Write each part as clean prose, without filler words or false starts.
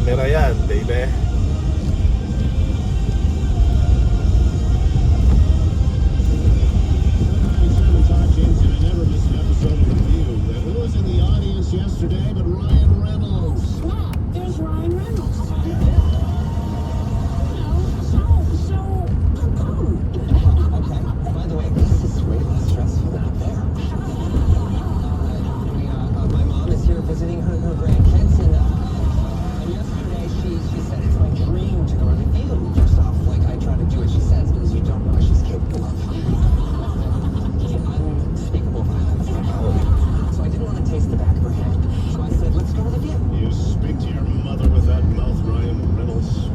camera yan, baby. Yesterday, but Ryan Reynolds. Yeah, there's Ryan Reynolds. Okay. By the way, this is way less stressful out there. My mom is here visiting her grandkids, and yesterday she said it's my dream to go to the view. First off, like I try to do what she says because you don't know what she's capable of. Unspeakable violence. So I didn't want to taste the back of her head. So I said, let's go to the view. You speak to your mother with that mouth, Ryan Reynolds.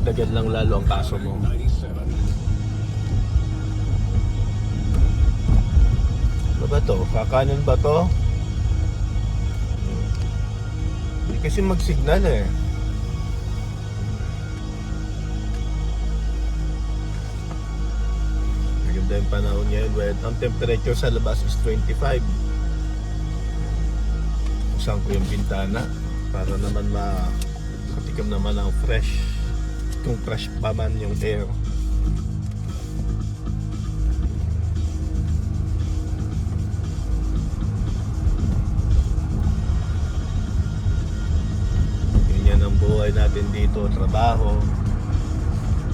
Dagdagan lang lalo ang kaso mo. Ano ba to? Kakanan ba to? Hindi kasi mag-signal eh. Maganda yung panahon ngayon. Well, ang temperature sa labas is 25. Buksan ko yung bintana para naman makatikim naman ng fresh. Kung fresh pa man yung air. Ganyan ang buhay natin dito, trabaho.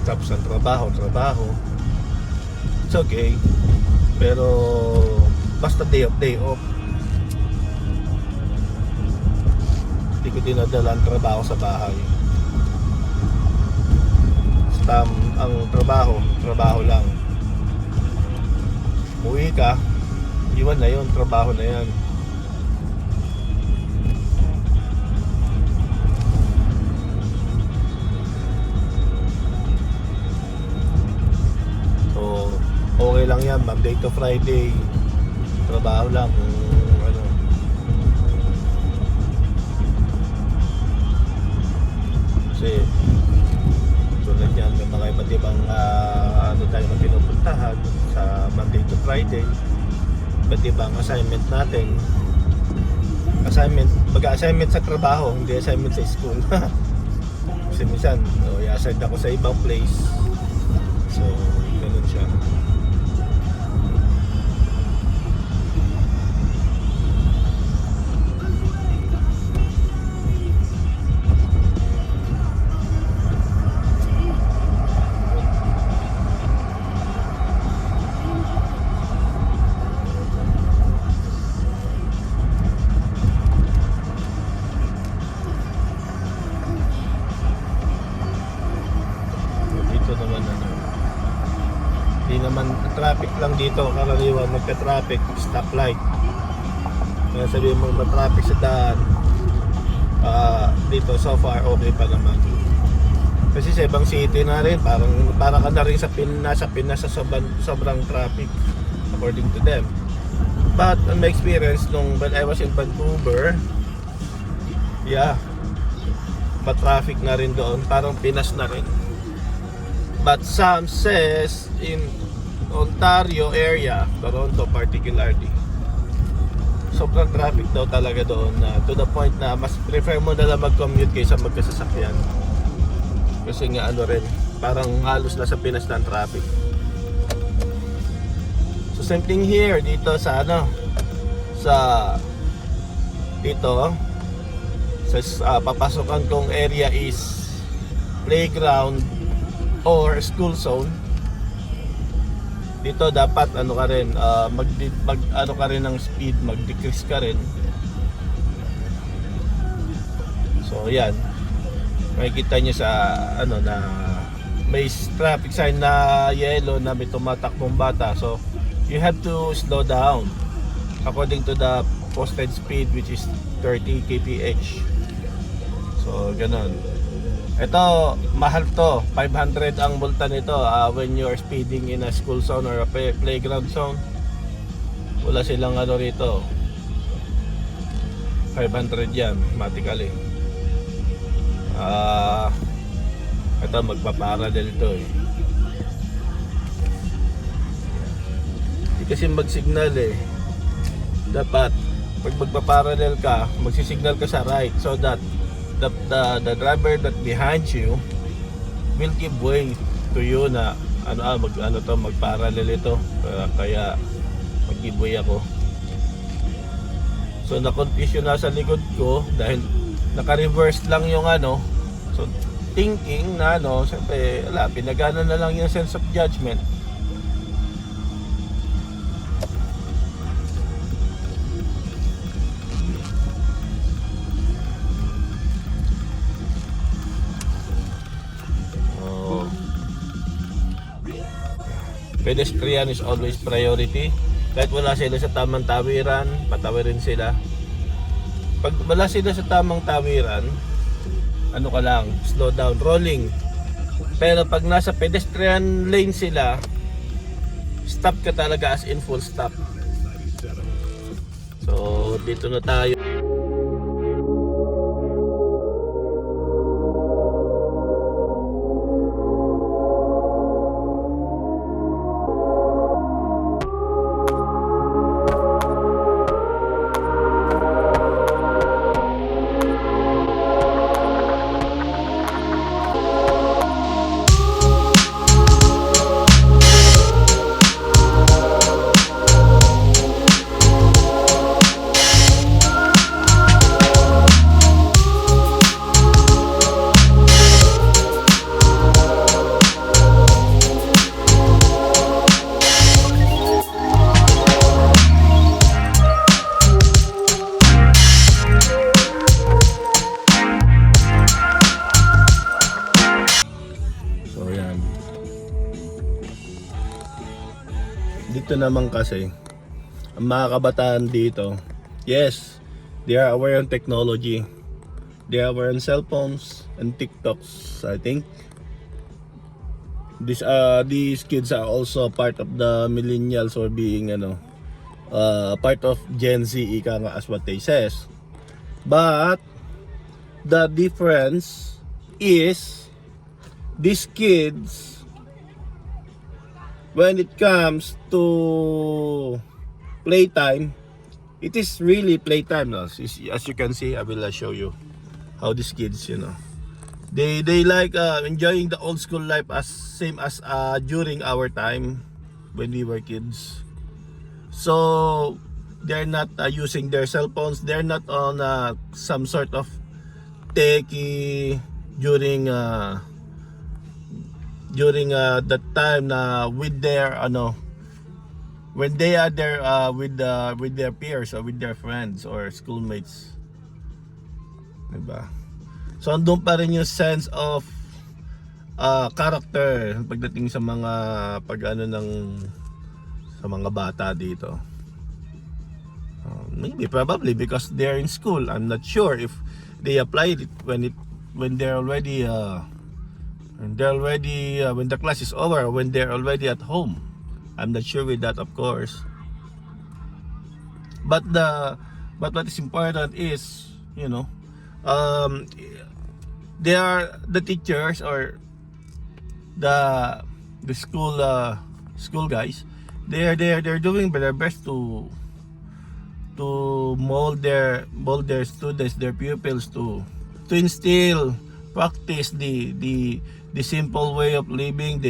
Tapos ang trabaho. It's okay. Pero basta day off. Hindi ko dinadala ang trabaho sa bahay. Ang trabaho lang. Uwi ka, iwan na yun, trabaho na yan. So, okay lang yan, Monday to Friday, trabaho lang. Kasi tulad yan, may mga iba't ibang ano tayo na pinupuntahan sa Monday to Friday. Iba't ibang assignment natin. Mag-assignment sa trabaho, hindi assignment sa school. Kasi minsan, i-assign ako sa ibang place. So, ganun siya. Hindi naman traffic lang dito, karaniwan magka-traffic, stoplight. Kaya sabihin mo ma-traffic sa daan, dito so far okay pa naman. Kasi sa ibang city na rin, para ka na rin sa Pinas sa sobrang traffic according to them. But on my experience when I was in Vancouver, yeah, ma-traffic na rin doon, parang Pinas na rin. But some says in Ontario area, Toronto particularly, sobrang traffic daw talaga doon, to the point na mas prefer mo na lang mag-commute kaysa magkasasakyan. Kasi nga ano rin, parang halos na sa Pinas na ang traffic. So same thing here dito sa papasokan kong area is playground or school zone. Dito dapat ano ka rin, ano ka rin ng speed, mag-decrease ka rin. So yan, makikita nyo sa na may traffic sign na yellow na may tumatakbong bata. So you have to slow down according to the posted speed, which is 30 kph. So ganon. Ito, mahal to. 500 ang multa nito when you're speeding in a school zone or a playground zone. Wala silang ano rito. 500 yan, automatically. Ito, magpaparallel ito eh. Hindi kasi mag-signal eh. Dapat, pag magpaparallel ka, magsisignal ka sa right so that the driver that behind you will give way to you na magparallel ito, kaya mag-give way ako. So na-confuse na sa likod ko dahil naka-reverse lang yung so thinking na siyempre pinagana na lang yung sense of judgment. Pedestrian is always priority. Kahit wala sila sa tamang tawiran, patawirin sila. Pag wala sila sa tamang tawiran, slow down, rolling. Pero pag nasa pedestrian lane sila, stop ka talaga, as in full stop. So dito na tayo. Dito naman kasi ang mga kabataan dito, yes, they are aware of technology. They are aware on cell phones and TikToks. I think these kids are also part of the millennials, or being part of Gen Z, ika nga, as what they says. But the difference is these kids, when it comes to playtime, it is really playtime now. As you can see, I will show you how these kids, they like enjoying the old school life as same as during our time when we were kids. So they're not using their cell phones. They're not on some sort of techie during that time na with their when they are there with their peers or with their friends or schoolmates, diba? So andun pa rin yung sense of character pagdating sa mga sa mga bata dito. Maybe probably because they're in school. I'm not sure if they applied it when they're already when the class is over, when they're already at home. I'm not sure with that, of course. But what is important is, they are the teachers or the school guys. They're doing their best to mold their students, their pupils to instill, practice the simple way of living.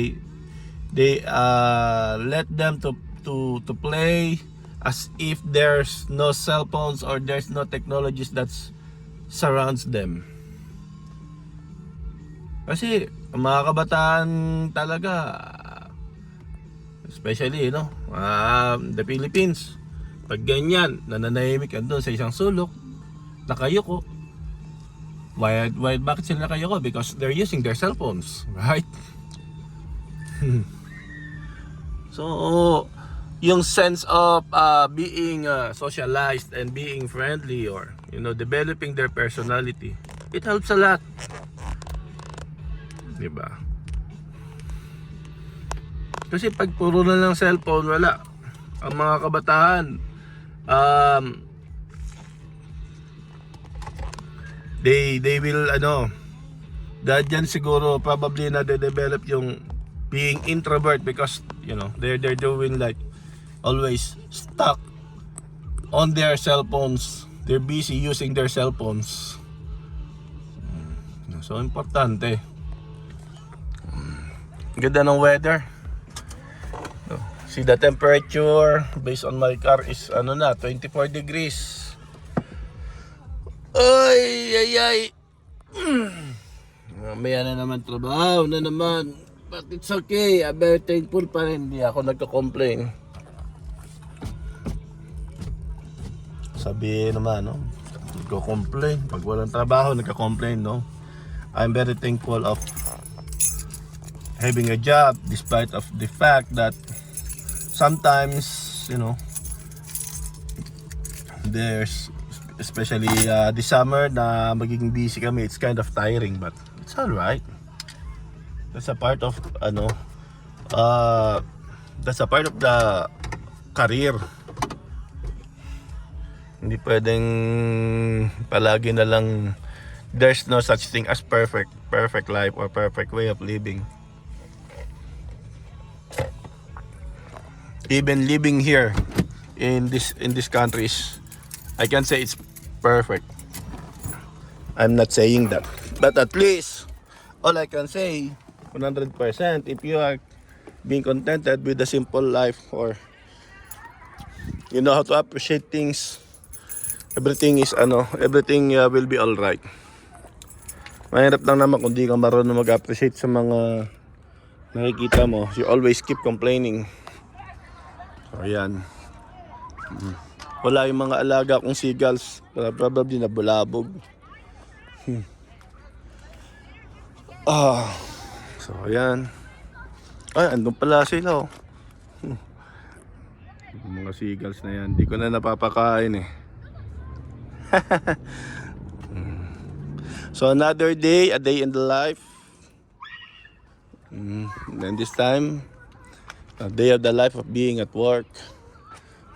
They let them to play as if there's no cell phones or there's no technologies that surrounds them. Kasi ang mga kabataan talaga, especially the Philippines, pag ganyan nananahimik andun sa isang sulok, nakayuko. Bakit sila nakayuko? Because they're using their cell phones, right? So yung sense of being socialized and being friendly or developing their personality, it helps a lot, diba? Kasi pag puro na lang cellphone, wala. Ang mga kabataan they will dyan siguro probably na de-develop yung being introvert because they're doing like always stuck on their cell phones. They're busy using their cell phones. So importante. Ganda ng weather. See the temperature based on my car is 24 degrees. Ay. Mamaya na naman trabaho na naman. But it's okay. I'm very thankful pa rin. Hindi ako nagka-complain. Sabi naman, nagko-complain. Pag walang trabaho, nagka-complain, no? I'm very thankful of having a job despite of the fact that sometimes, there's especially this summer na magiging busy kami. It's kind of tiring, but it's alright. That's a part of that's a part of the career. Hindi pwedeng palagi na lang there's no such thing as perfect life or perfect way of living. Even living here in this countries, I can say it's perfect. I'm not saying that, but at least all I can say 100%, if you are being contented with a simple life or you know how to appreciate things, everything will be all right. Mahirap lang naman kung di ka marunong mag-appreciate sa mga nakikita mo. You always keep complaining. So ayan. Wala yung mga alaga kong seagulls, probably nabulabog. So ayan. Ay, andun pala sila. Yung mga seagulls na yan, di ko na napapakain eh. So another day, a day in the life. And this time, a day of the life of being at work.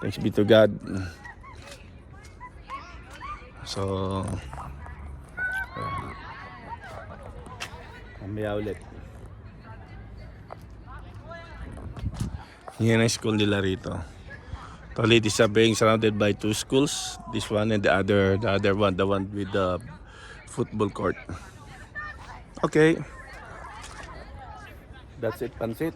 Thanks be to God. So Mamaya ulit. Yan ang school nila rito. Tolit is being surrounded by two schools. This one and the other one, the one with the football court. Okay. That's it, Pansit.